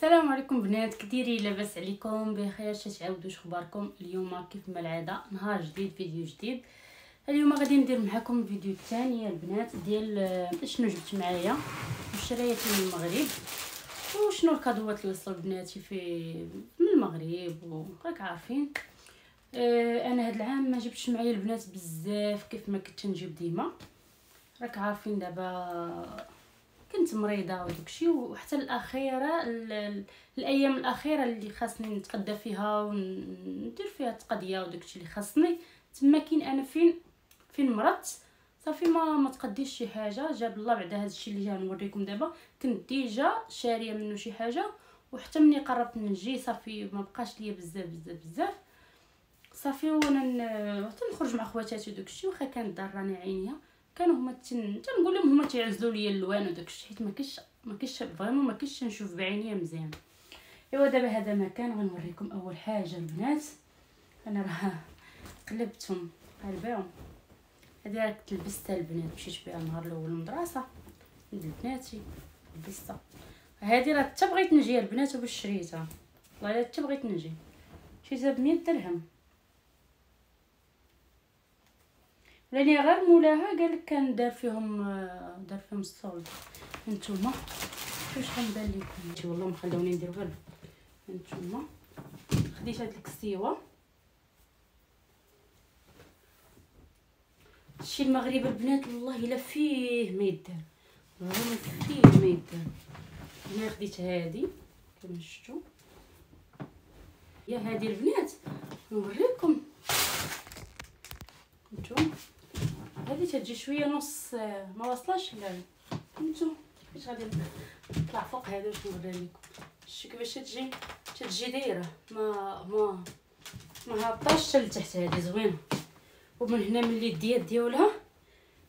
السلام عليكم بنات، كديري؟ لاباس عليكم؟ بخير؟ تعاودوا اخباركم؟ اليوم كيف ما العاده نهار جديد، فيديو جديد. اليوم غادي ندير معكم الفيديو الثاني البنات ديال شنو جبت معايا والشرايات من المغرب، وشنو الكادوات اللي وصلوا لبناتي من المغرب. وراك عارفين انا هاد العام ما جبتش معايا البنات بزاف كيف ما كنت نجيب ديما. راك عارفين دابا كنت مريضه وداكشي، وحتى الاخيره الايام الاخيره اللي خاصني نتقدى فيها وندير فيها التقضيه وداكشي اللي خاصني تما كاين انا فين مرضت صافي ما تقديش شي حاجه. جاب الله بعد هذا الشيء اللي جا نوريكم دابا كنت ديجا شاريه منه شي حاجه، وحتى ملي قربت نجي صافي ما بقاش ليا بزاف صافي. وانا حتى نخرج مع خواتاتي وداكشي واخا كانت دار راني عينيا كانوا هما تنقول لهم هما تيعزلوا لي اللوان وداكشي، حيت ما كاينش فريمون ما كاينش نشوف بعينيا مزيان. ايوا دابا هذا مكان غنوريكم. اول حاجه البنات انا راه قلبتهم قلباهم. هذه راه كنت لبستها البنات، مشيت بها النهار الاول للمدرسه عند بناتي لبستها. هذه راه حتى بغيت نجي البنات باش شريتها، والله حتى بغيت نجي شريتها ب100 درهم. لاني غير مولاها قالك كان دار فيهم الصولد. نتوما واش غنبان لكم؟ والله ما خلوني ندير غير. نتوما خديت هاد الكسيوه، هادشي المغربي البنات والله الا فيه ما يدار، والله فيه ما يدار. انا خديت هادي كما شفتوا، يا هادي البنات نوريكم. نتوما هذه تجي شويه نص ما وصلاش نتوما كيفاش غادي نطلع فوق هذا واش نوري لكم. شتي كيفاش تجي دايره ما هابطاش لتحت. هذه زوينه، ومن هنا من اليديات ديالها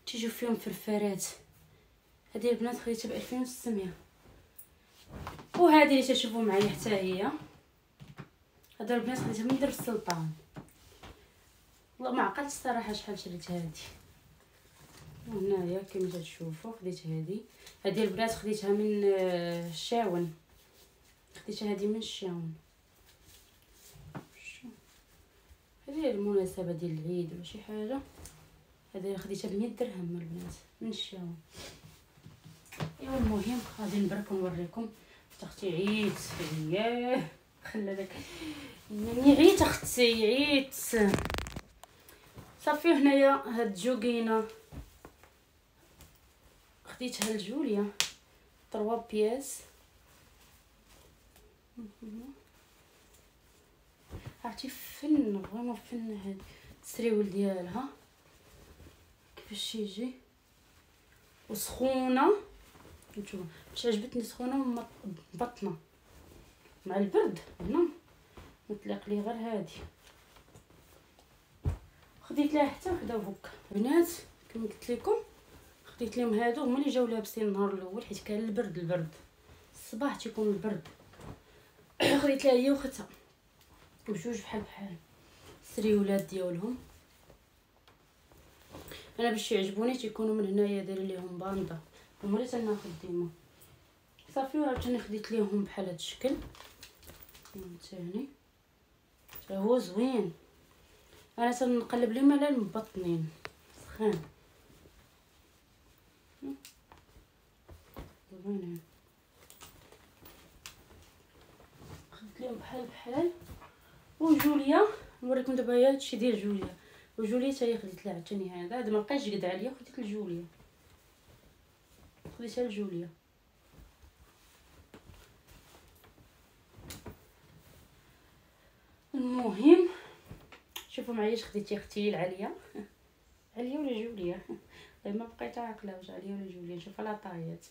تيجيو فيهم فرفارات. هذه البنات خديتها ب 2600. وهذه اللي تشوفوا معايا حتى هي هذا البنات خديتها من درب السلطان. والله ما عقلت الصراحه شحال شريت هذه. وهنايا كما تشوفوا خديت هذه البنات خديتها من الشاون، خديتها هذه من الشاون. هذه المناسبه ديال العيد ولا شي حاجه. هذه خديتها ب100 درهم البنات من الشاون. ايوا المهم غادي نبرك ونوريكم. اختي عييت ياه خلى داك يعني عييت اختي عييت صافي. هنايا هاد الجوكينه خديتها لجوليا 3 بياس. عرفتي فن فريمون فن هاد السريول ديالها كيفاش يجي وسخونه. نتوما باش عجبتني سخونه مبطنه مع البرد هنا مطلق لي غير هادي. خديت لها حتى وحده هكا بنات كما قلت لكم. خديت لهم هادو هما اللي جاو لابسين النهار الاول حيت كان البرد الصباح تيكون البرد. خديت لها هي وختها بجوج بحال السريولات ديالهم. انا باش يعجبوني تيكونوا من هنايا داير ليهم باندا، هما اللي تناخذ ديما صافي. وعاوتاني خديت ليهم بحال هاد الشكل ثاني حتى هو زوين. انا تنقلب لهم على المبطنين سخان زوينين. خديت لهم بحال وجوليا نوريكم دابا هي هادشي ديال جوليا. وجوليا حتى هي خديت لها عاوتاني هذا ما بقاش يقد عليا خديت لجوليا. خديتها لجوليا. المهم شوفوا معايا اش خديت يا اختي العاليه. عليا ولا جوليا؟ ما بقيت عاقله واش عليا ولا جوليا. نشوف على طايات.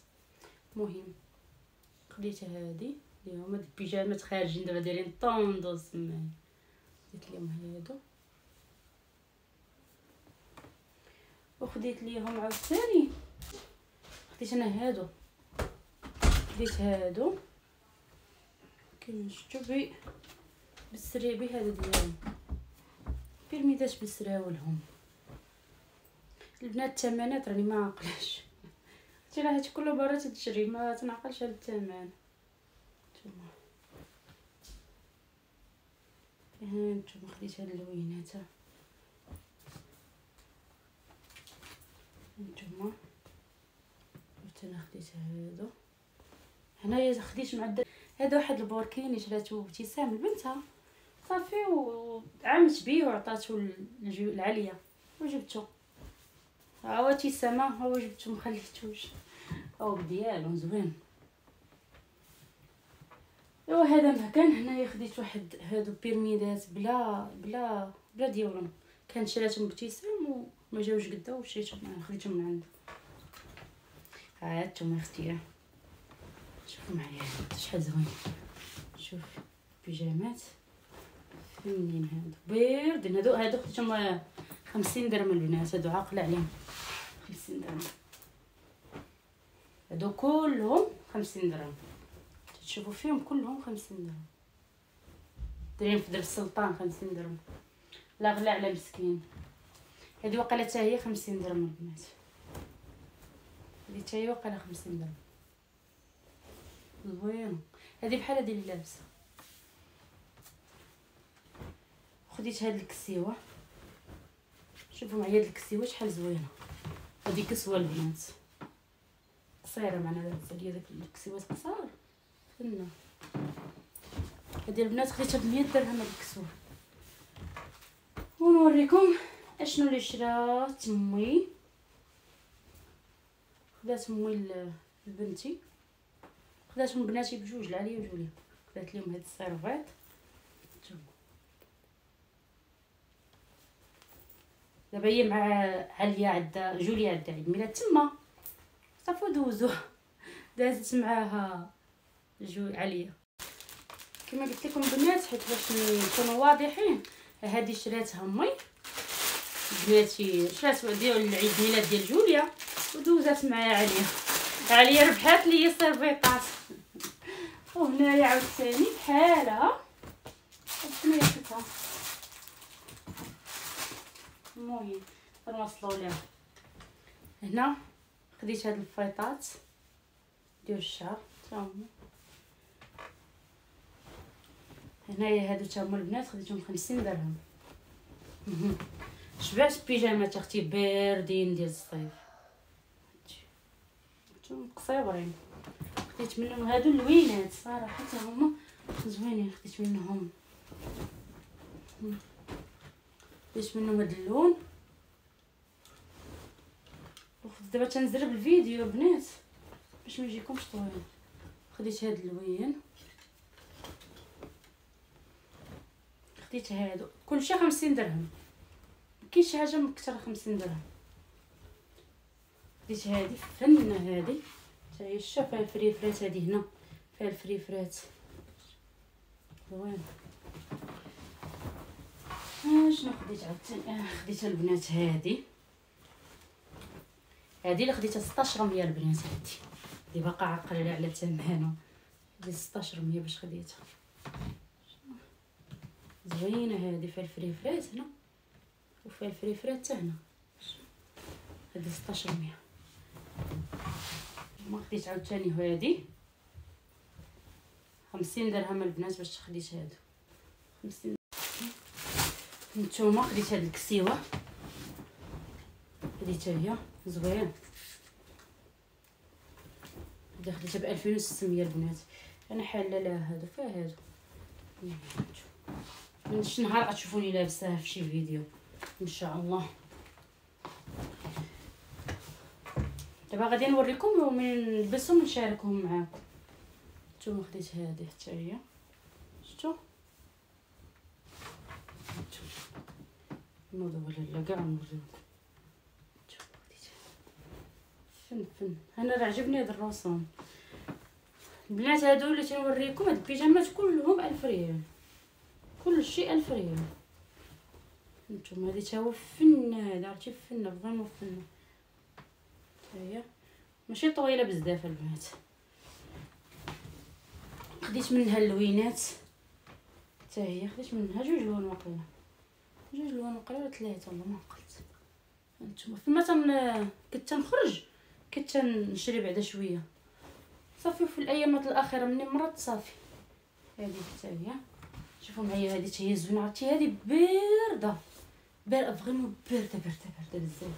المهم خديت هذه اللي هما د البيجامات خارجين دابا دايرين طوندوز سماي. خديت لهم هادو وخديت ليهم عاوتاني خديت انا هادو. خديت هادو كما شفتوا بالسريبي هذا ديالهم بالميداش بالسراولهم. البنات الثمنات راني ما عاقلاش. راه هادشي كله برا تتشري ما تنعقلش على الثمن. هانتوما خديت هاد اللوينات، هانتوما حتى انا خديت هادو. هنايا خديت مع هذا واحد البوركيني شراتو ابتسام لبنتها صافي، وعامت بيه وعطاتو العاليه وجبتو. ها هو ابتسامه، ها هو جبتو مخليتوش، او ديالو زوين. ايوا هذا مكان. هنايا خديت واحد هادو بيرميدات بلا ديالهم، كان شراتهم ابتسام وما جاوش قدا وشريتهم خديتهم من عنده. ها انتما اختي شوفوا معايا شحال زوين. شوف بيجامات فنين هادو بيردين. هادو خديتهم 50 درهم البنات، هادو عاقله عليهم 50 درهم. هادو كلهم 50 درهم، تشوفوا فيهم كلهم 50 درهم. دايرين في درب السلطان 50 درهم، لا غلا على مسكين. هادي واقيلا حتى هي 50 درهم البنات، هادي حتى هي واقيلا 50 درهم. زوينه هادي بحال هادي اللي لابسه. خديت هاد الكسيوه، شوفوا معايا هاد الكسيوه شحال زوينه. هادي كسوه البنات قصيره، معنا لابسه ليا داك الكسيوات قصار فنه. هادي البنات خديتها ب 100 درهم هاد الكسوه. ونوريكم اشنو اللي شرات امي. خدات امي لبنتي، خداتهم بناتي بجوج، لعليا وجوليا. خدات لهم هاد السيرفيط. دابا هي مع عليا عندها جوليا عندها عيد ميلاد تما صافي دوزو، دازت معاها عليا. كما قلت لكم بنات، حيت باش نكونوا واضحين، هذه شراتها امي بناتي، شرات ديال العيد ميلاد ديال جوليا ودوزات معايا عليا ربحات لي السيرفيطات. وهنايا عاوتاني بحالها شنو خديتها. المهم غنوصلوا ليها. هنا خديت هاد الفيطات ديال الشعر تا هما. هنايا هادو تا هما البنات خديتهم 50 درهم. شبعت بيجامات اختي باردين ديال الصيف، هانتوما قصيورين. خديت منهم هادو اللوينات صراحه تا هما زوينين. خديت منهم هاد اللون. دابا تنزرب الفيديو البنات باش ما يجيكمش طويل. خديت هاد اللوين، خديت هادو كلشي 50 درهم، كاين شي حاجه مكثره 50 درهم. خديت هادي فنه، هادي حتى هي فيها الفريفرات. هادي هنا فيها الفريفرات زوين. شنو خديت عاوتاني؟ خديت البنات هادي اللي خديتها 1600 البنات. هادي باقا عاقله على ثمنها، هادي 1600 باش خديتها. زوينه هادي فيها الفريفرات هنا وفيها الفريفرات حتى هنا. هادي 1600. ما خديت عاوتاني هادي 50 درهم البنات باش خديت هادو 50. نتوما خديت هاد الكسيوه، هادي حتى هي زوين. هادي خديتها ب 2600 البنات. انا حاله لها هادو فيها هادو. من شي نهار غتشوفوني لابساها في شي فيديو ان شاء الله. دابا غادي نوريكم ومن نلبسهم نشاركهم معاكم. نتوما خديت هادي حتى هي، شفتوا نوضوا ولا كاع نوريكم. فن انا راه عجبني هذا الرسوم البنات. هادو اللي تنوريكم هاد البيجامات كلهم 1000 ريال، كل شيء 1000 ريال. نتوما هادي تا هو فن، هذا عرفتي فن فريمون فن. هي ماشي طويله بزاف البنات. خديت منها اللوينات حتى هي، خديت منها جوج لون واقيلا، جوج لون واقيلا ولا ثلاثه والله ما عقلت. هانتوما فما كنت تنخرج كنت نشري بعدا شويه صافي. في الايامات الاخيره مني مرضت صافي هذه حتى هي شوفوا معايا، هذه حتى هي زوينه، عرفتي هذه بارده فريمون بارده بزاف.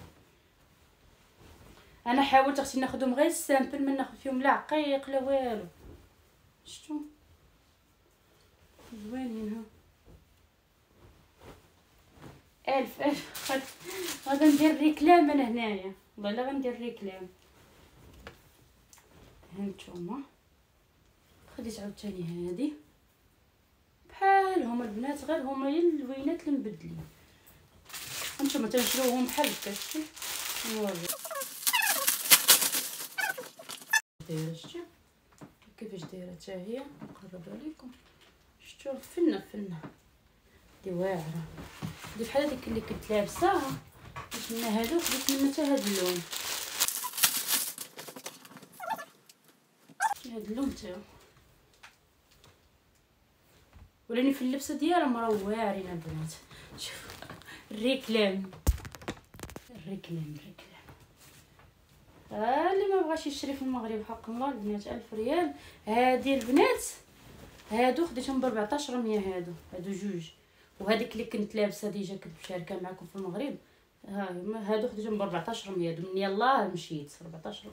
انا حاولت اختي ناخذهم غير السامبل، ما ناخذ فيهم لا عقيق لا والو. شفتوا زوينين ها. الف غادا ندير ريكلام انا هنايا، والله لا غندير ريكلام. هانتوما خديت عاوتاني هذه بحالهم البنات، غير هما هي اللوينات اللي مبدلين. هانتوما تنشروهم بحال هكا، شتي نوري دايره، شتي كيفاش دايره حتى هي، نقربها لكم. شفتوا فنه دي واعره، دي بحال هذيك اللي كنت لابساها، باش من هادو خديت منها حتى هاد اللون، هاد اللون تاعو ولاني في اللبسه ديالهم راه واعرين البنات. شوف الريكلام اللي ما بغاش يشري في المغرب حق الله البنات 1000 ريال. هادي البنات هادو خديتهم ب 1400، هادو جوج، وهذيك اللي كنت لابسه ديجا كنت مشاركه معكم في المغرب، هادو خديتهم ب 1400. هادو من يلاه مشيت 14.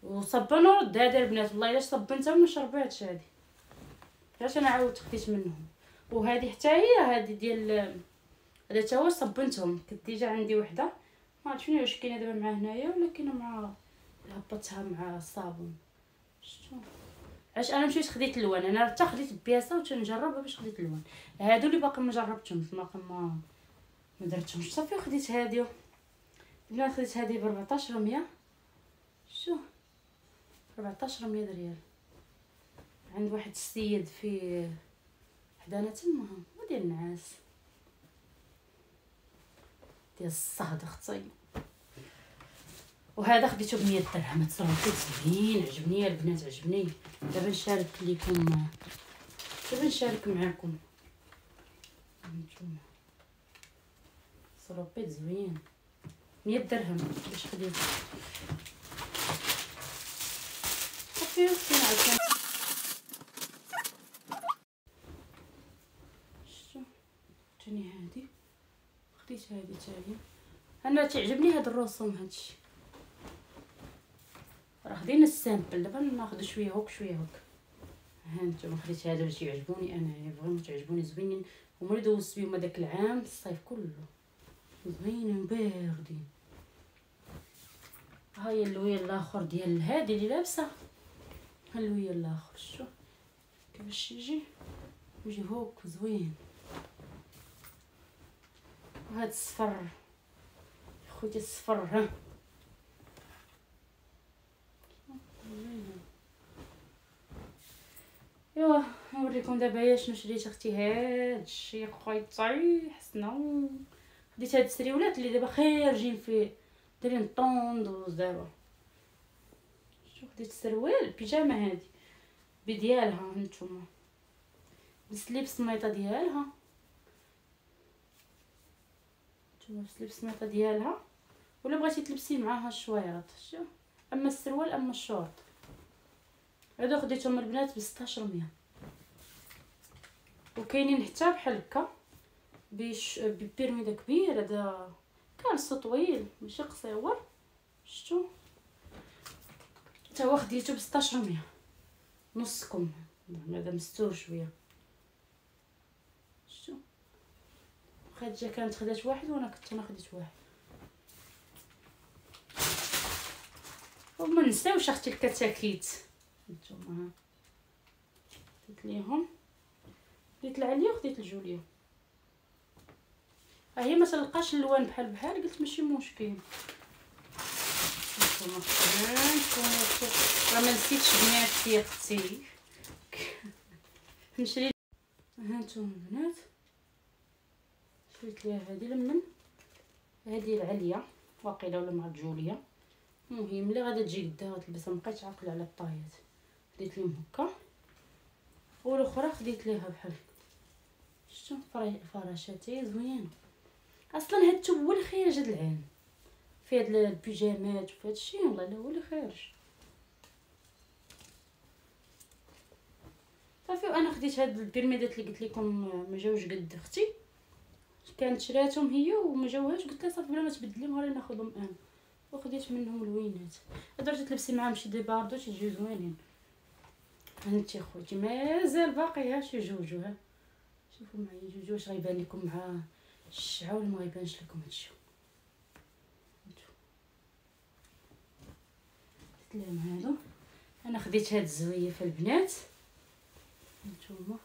وصبن ورد هذا البنات، والله الا صبنتها وما شرباتش هادي، علاش انا عاودت خديت منهم. وهذه حتى هي هذه ديال هذا تا هو صبنتهم، كنت ديجا عندي وحده ما عرفت شنو واش كاينه دابا مع هنايا ولا كاينه مع هبطتها مع الصابون. شفتوا علاش انا مشيت خديت اللوان، انا حتى خديت بياسه وتنجربها باش خديت اللوان. هادو اللي باقي ما جربتهمش، باقي ما درتهمش، صافي خديت هادي البنات. خديت هادي ب 1400، شو 1400 ريال عند واحد السيد في حدانا تما، وديال النعاس ديال الصهد اختي. وهذا خديته ب 100 درهم، تصوروا زوين، عجبني البنات عجبني. دابا نشارك لكم، دابا نشارك معكم. هانتوما صروبيط زوين 100 درهم باش خديت. صافي وصلنا شتو تاني هادي خديت هادي حتى هي. انا تعجبني هاد الرسوم، هادشي راه خدينا السامبل، دابا ناخذ شويه هوك شويه هوك. هانتوما خديت هادو اللي تيعجبوني انايا، فريمون تعجبوني زوينين، هما اللي دوزت بهم هذاك العام الصيف كله، زوينين باردين. ها هي اللويه الاخر ديال هادي اللي لابسه، ها اللويه الاخر شتو كيفاش يجي هوك زوين. وهاد الصفر خوتي الصفر، ها ايوا نوريكم دابا شنو شريت اختي. هاد الشيء خويا حسنا، خديت هاد السريولات اللي دابا خارجين فيه دايرين طوندوز دابا. شوف خديت السروال بيجامه هادي بديالها، هانتوما بسليب سميطه ديالها، نتوما بسليب سميطه ديالها، ولا بغيتي تلبسي معاها الشويرات. شوف اما السروال اما الشورت هادو خديتهم البنات ب 1600. وكاينين حتى بحال هكا ببيرميده كبير، هذا كالسو طويل ماشي قصيور. شفتوا حتى هو خديته ب 1600 نص كم، هذا مستور شويه. شفتوا خديجه كانت خدات واحد وانا كنت انا خديت واحد. وما نساوش اختي الكتاكيت، نتوما خديت ليهم، خديت العليا وخديت الجوليا. هي ما تلقاش اللوان بحال قلت ماشي مشكل. نتوما راه ما نسيتش بناتي اختي نشري. هانتوما البنات شريت ليها هذه لمن هذه العليا واقيلا ولا مع الجوليا، المهم اللي غادا تجي قدها تلبسها، مابقيتش عاقله على الطايات، خديت لهم هكا. والاخرى خديت ليها بحال شتو فراشاتي زوينه. اصلا هاد الثوب هو اللي خارج هاد العام في هاد البيجامات وفي هاد الشيء، والله لا هو اللي خارج. صافي. وانا خديت هاد البيرميدات اللي قلت لكم ما جاوش قد اختي، كانت شراتهم هي وما جاوهاش، قلت لها صافي بلا ما تبدليهم غير ناخذهم انا، وخديت منهم الوينات. درت تلبسي معاهم شي ديباردو تيجيو زوينين. هانتي خوتي مازال باقي ها شي جوجو، ها شوفوا معايا جوجو واش غيبان لكم مع الشعه ولا ما غيبانش لكم هادشي. تلام هادو انا خديت هاد الزويف البنات نتوما.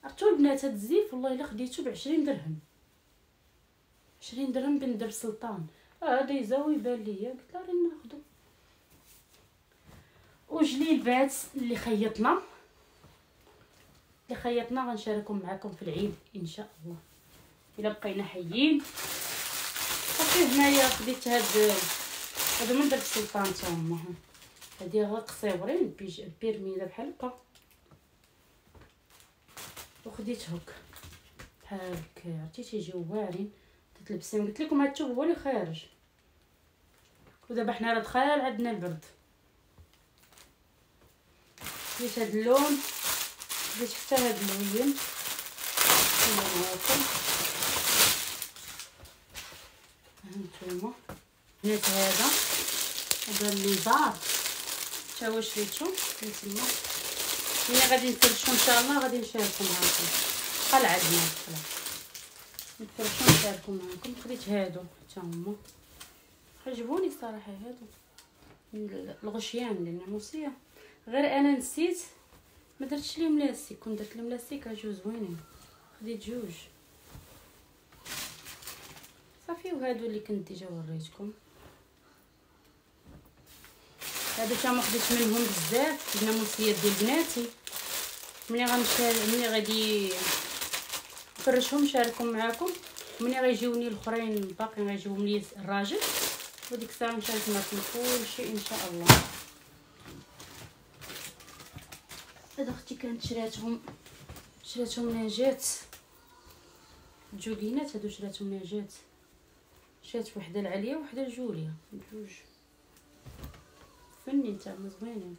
عرفتوا البنات هاد الزيف والله الا خديتو ب20 درهم، 20 درهم بن در سلطان. هذا يزاوي بان ليا قلت لها راني ناخذو. وجليبات اللي خيطنا غنشاركهم معكم في العيد ان شاء الله الا بقينا حيين. صافي هنايا خديت هادو من درت سلطان تا هما، هادي غير قصيورين بيرميده بحال هكا، وخديت هوك بحال هكا عرفتي تيجيو واعرين تتلبسيهم. قلت لكم هاد الثوب هو اللي خارج، ودابا حنا راه دخل عندنا البرد. خديت هاد اللون، خديت حتى هاد اللون هانتوما بنات. هذا الليزار حتى هو شريتو نتما. ملي غادي نفرشو ان شاء الله غادي نشاركو معاكم، بقى عندنا نفرشو نشاركو معاكم. خديت هادو حتى هما عجبوني الصراحه، هادو الغشيان اللي الناموسيه، غير انا نسيت ما درتش ليهم لاستيك، كون درت لهم لاستيك غيجيو زوينين. خديت جوج صافي. وهادو اللي كنت ديجا وريتكم، هادو تا ما خديت منهم بزاف الناموسيات ديال بناتي. ملي غادي نفرشهم نشاركهم معاكم، ملي غيجيوني الاخرين باقي غيجيوهم لي الراجل، وديك الساعه نشارك معكم كلشي ان شاء الله. هاد اختي كانت شراتهم نجات جوغينات، هادو شراتهم نجات، شرات وحده العليا وحده الجوليا بجوج فني تاعهم زوينين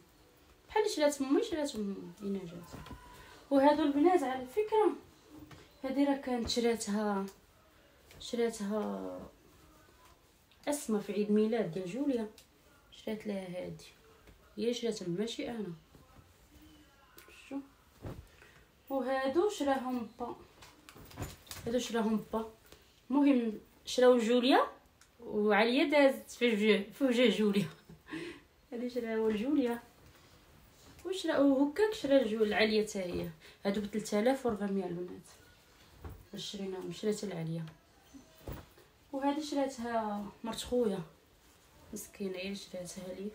بحال شراتهم نجات. وهادو البنات على فكره هادي راه كانت شراتها اسماء في عيد ميلاد ديال جوليا، شرات لها هادي، هي شراتها ماشي انا. شو وهادو شراهم با، المهم شراو جوليا وعليا دازت في وجه جوليا. هادي شراو جوليا وشراو هكاك، شرا العليا حتى هي. هادو ب 3400 البنات شريناهم، شرات العليا. وهذه شراتها مرت خويا مسكينه، هي شراتها لي،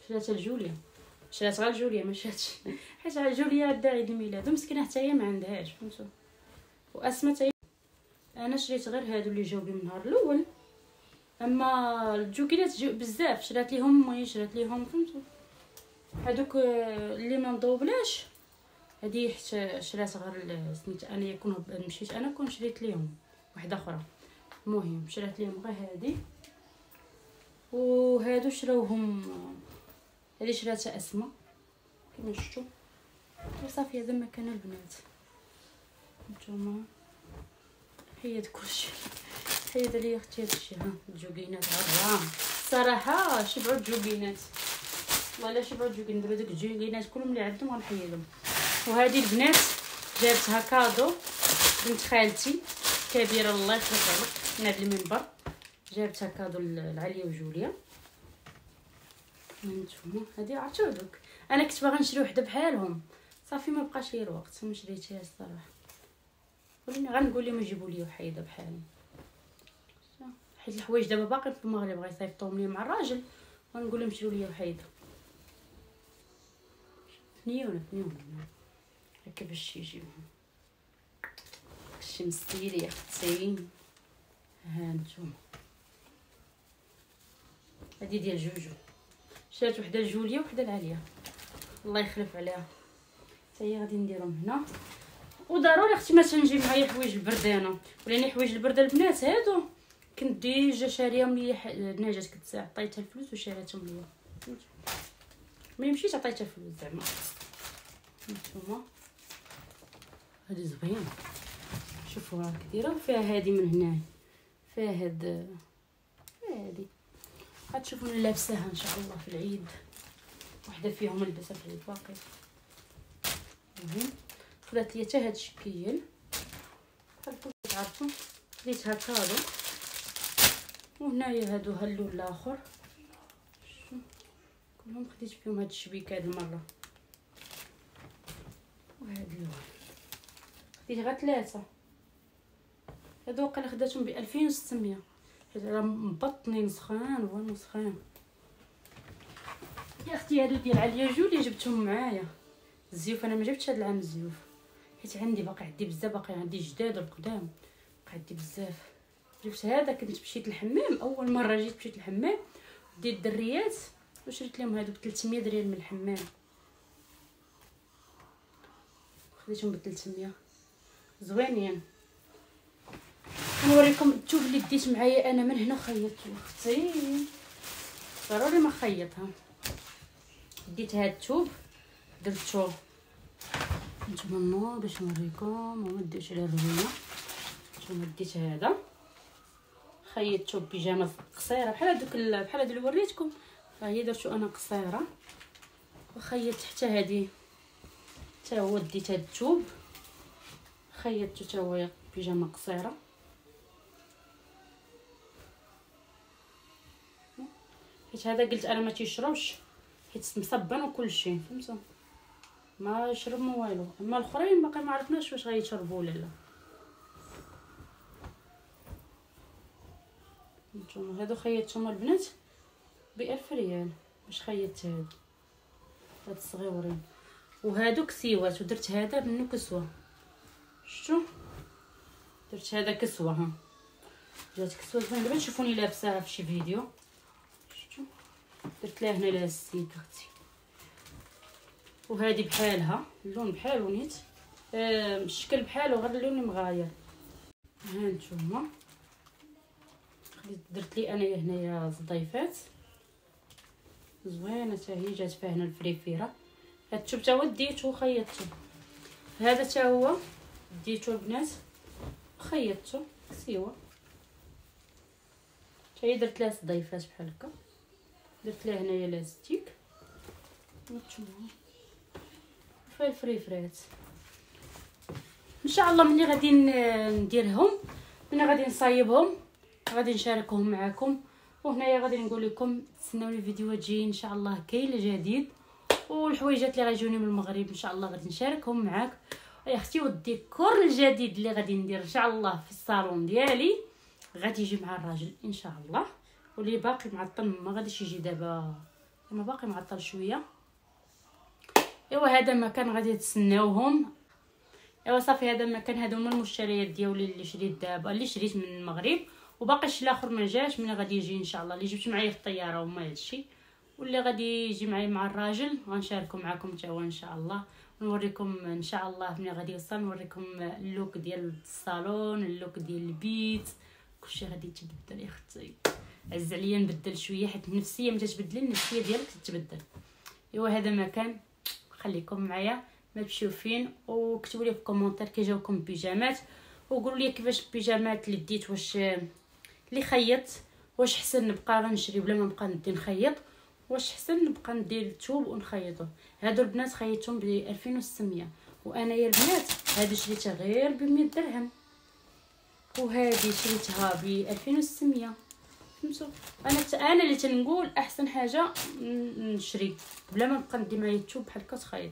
شراتها لجوليا، شرات غير جوليا ما شراتش حيت جوليا عندها عيد الميلاد مسكينه حتى هي ما عندهاش فهمتوا. واسماء انا شريت غير هادو اللي جاو لي من النهار الاول، اما الجوكيلات جاو بزاف شرات ليهم وهي شرات ليهم فهمتوا. هادوك اللي ما مضوبلاش هذه حتى شرات غير سميت انا يكون مشيت انا كون شريت ليهم واحده اخرى. المهم شرات ليهم غير هذه. وهادو شراوهم هذه شراتها اسماء كما شفتوا. وصافي هذا ما كان البنات نتوما. حيد كلشي، حيد لي اختي هادشي. ها الجوكينات غرام صراحه شبعوا الجوكينات ولا شبعوا الجوكينات. دابا دوك الجوكينات كلهم اللي عندهم غنحيدهم. وهذه البنات جابتها كادو بنت خالتي كبيره الله يخلصها لك من هذا المنبر، جابتها كادو لعليا وجوليا. هانتوما هذه عرفتوا دوك انا كنت باغا نشري وحده بحالهم صافي ما بقاش لي الوقت ما شريتيهاش الصراحه. وليني غنقول لهم يجيبوا لي وحيده بحالهم، حيت الحوايج دابا باقي في المغرب غيصيفطوهم لي مع الراجل ونقول لهم شريو لي وحيده. نيونه هكا باش يجيوهم الشمسيري يا اختي. هانتوما هذه ديال جوجو، شرات وحده لجوليا وحده لعليا الله يخلف عليها، حتى هي غادي نديرهم هنا. وضروري اختي ما تنجي معايا حوايج البردانه، ولاني حوايج البرده البنات هادو كنت ديجا شاريهم ليا نجات، كنت عطيتها الفلوس وشاريتهم ليا. ما يمشيش عطيتها فلوس زعما. نتوما هادي زوينه، شوفوا راك دايره فيها هادي من هنا، فيها هادي غتشوفوني لابساها ان شاء الله في العيد، وحده فيهم لبسها في العيد باقي. خدات ليا حتى هاد الشكل بحال تعرفوا خديت هكا، وهنايا هادو اللون الاخر كلهم خديت فيهم هاد الشبيك هاد المره. وهاد اللون خديت غير 3 هادو، وقيلا خداتهم ب 2600 حيت راه مبطنين سخان وانو سخان. يا اختي هادو ديال عليا جولي جبتهم معايا. الزيوف انا ما جبتش هاد العام الزيوف حيت عندي بزاف، باقي عندي جداد القدام، باقي عندي بزاف. جبت هذا كنت مشيت للحمام، اول مره جيت مشيت للحمام ديت الدريات وشريت لهم هادو ب 300 ريال من الحمام، خديتهم ب 300 زوينين. نوريكم الثوب اللي ديت معايا انا من هنا، خيطته اختي ضروري ما خيطها. ديت هاد الثوب درتو نتوما النور باش نوريكم، وما ديرش على الروينه. نتوما ديت هذا خيطتو بيجامه قصيره بحال هذوك بحال هادو اللي وريتكم، فهي درتو انا قصيره، وخيطت حتى هادي حتى هو. ديت هاد الثوب خيطتو حتى هو بيجامه قصيره، حيت هذا قلت انا ما تيشربش حيت مصبن وكلشي فهمتوا، ما يشرب ما والو. اما الاخرين باقي ما عرفناش واش غيشربوا ولا لا. نتوما هادو خيطتهم البنات ب 1000 ريال باش خيطت هاد الصغيورين، وهادو كسيوات، ودرت هذا منو كسوه. شفتوا درت هذا كسوه، ها جات كسوه زوين. دابا تشوفوني لابساها في شي فيديو. شفتوا درت لها هنا لاستيك اختي، وهذه بحالها اللون بحالو نيت، الشكل بحالو غير اللون مغاير. ها نتوما درت لي انايا هنايا زضيفات زوينه حتى هي، جات فيها هنا الفريفيره. هاد الثوب تا هو ديتو وخيطتو، هذا تا هو ديتو البنات خيطتو سيوا، حتى هي درت لها صديفات بحال هكا، درت لها هنايا لاستيك نتوما فيها الفريفرات. ان شاء الله ملي غادي نديرهم، ملي غادي نصايبهم غادي نشاركهم معكم. وهنايا غادي نقول لكم تسناوني فيديوهات جايين ان شاء الله كاين الجديد، والحويجات اللي غيجوني من المغرب ان شاء الله غادي نشاركهم معاك يا اختي. والديكور الجديد اللي غادي ندير ان شاء الله في الصالون ديالي غادي يجي مع الراجل ان شاء الله، واللي باقي معطل ما غاديش يجي دابا، اما باقي معطل شويه. ايوا هذا مكان غادي تسناوهم. ايوا صافي هذا المكان، هادو هما المشتريات ديالي اللي شريت دابا، اللي شريت من المغرب، وباقي شي الاخر ما جاش. من غادي يجي ان شاء الله اللي جبت معايا في الطياره وما هادشي، واللي غادي يجي معايا مع الراجل غنشاركو معكم حتى هو ان شاء الله، ونوريكم ان شاء الله ملي غادي يوصل نوريكم اللوك ديال الصالون، اللوك ديال البيت، كلشي غادي يتبدل يا اختي. عز عليا نبدل شويه حيت النفسيه ملي تتبدلي النفسيه ديالك تتبدل. ايوا هذا مكان، خليكم معايا ما تمشيو فين، وكتبوا لي في كومونتير كي جاوكم البيجامات، وقولوا لي كيفاش البيجامات اللي ديت، واش اللي خيط واش حسن نبقى غنشري بلا ما نبقى ندي نخيط، واش حسن نبقى ندير الثوب ونخيطه. هادو البنات خيطتهم ب 2600، وانايا البنات هادو شريتها غير ب 100 درهم، وهادي شريتها ب 2600. فهمتوا انا اللي تنقول احسن حاجه نشري بلا ما نبقى ندي معايا الثوب بحال هكا تخيط.